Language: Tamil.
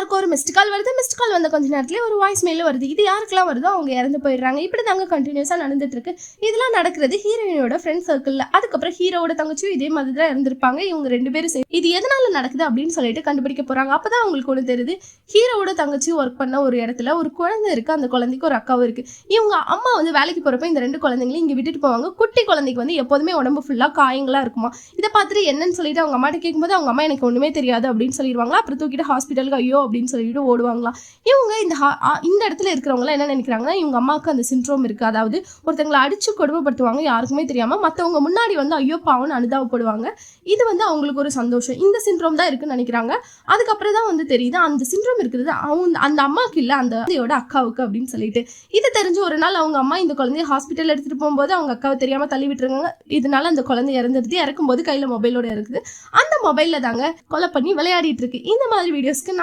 யாருக்கும் ஒரு மிஸ்ட் கால் வருது. மிஸ்ட் கால் வந்த கொஞ்ச நேரத்துல ஒரு வாய்ஸ் மெயில் வருது. இது யாருக்கெல்லாம் வருதோ அவங்க இறந்து போயிடுறாங்க. இப்படி தாங்க கண்டினியூஸா நடந்துட்டு இருக்கு. இதெல்லாம் நடக்கிறது ஹீரோயினோட ஃப்ரெண்ட் சர்க்கிள்ல. அதுக்கப்புறம் ஹீரோவோட தங்கச்சியும் இதே மாதிரி தான் இருந்திருப்பாங்க. இவங்க 2 பேரும் இது எதனால நடக்குது அப்படின்னு சொல்லிட்டு கண்டுபிடிக்க போறாங்க. அப்பதான் அவங்களுக்கு ஒண்ணு தெரியுது. ஹீரோவோட தங்கச்சி ஒர்க் பண்ண ஒரு இடத்துல ஒரு குழந்தை இருக்கு. அந்த குழந்தைக்கு ஒரு அக்காவும் இருக்கு. இவங்க அம்மா வந்து வேலைக்கு போறப்ப இந்த 2 குழந்தைங்களையும் இங்க விட்டுட்டு போவாங்க. குட்டி குழந்தைக்கு வந்து எப்போதுமே உடம்பு ஃபுல்லா காயங்களா இருக்குமா. இதை பார்த்துட்டு என்னன்னு சொல்லிட்டு அவங்க அம்மாட்ட கேட்கும்போது அவங்க அம்மா எனக்கு ஒண்ணுமே தெரியாது அப்படின்னு சொல்லிடுவாங்களா. அப்புறம் தூக்கிட்டு ஹாஸ்பிட்டலுக்கு ஐயோ அப்படின்னு சொல்லிட்டு ஓடுவாங்களா. இவங்க இந்த இடத்துல இருக்கிறவங்க என்ன நினைக்கிறாங்கன்னா இவங்க அம்மாவுக்கு அந்த சிண்ட்ரோம் இருக்கு. அதாவது ஒருத்தங்களை அடிச்சு கொடுமைப்படுத்துவாங்க யாருக்குமே தெரியாம. மத்தவங்க முன்னாடி வந்து ஐயோ பாவம்னு அனுதாபப்படுவாங்க. இது வந்து அவங்களுக்கு ஒரு சந்தோஷம். இந்த சிண்ட்ரோம் தான் இருக்குன்னு நினைக்கிறாங்க. அதுக்கப்புறம் தான் வந்து தெரியுது அந்த சிண்ட்ரோம் இருக்கிறது அந்த அம்மாவுக்கு இல்ல அந்த குழந்தையோட அக்காவுக்கு அப்படின்னு சொல்லிட்டு. இது தெரிஞ்சு ஒரு நாள் அவங்க அம்மா இந்த குழந்தைய ஹாஸ்பிட்டல் எடுத்துட்டு போகும்போது அவங்க அக்காவை தெரியாம தள்ளி விட்டுருக்காங்க. இதனால அந்த குழந்தை இறந்துருது. இறக்கும் போது கையில மொபைலோட இருக்குது. அந்த மொபைல்ல தாங்க கொலை பண்ணி விளையாடிட்டு இருக்கு. இந்த மாதிரி வீடியோஸ்க்கு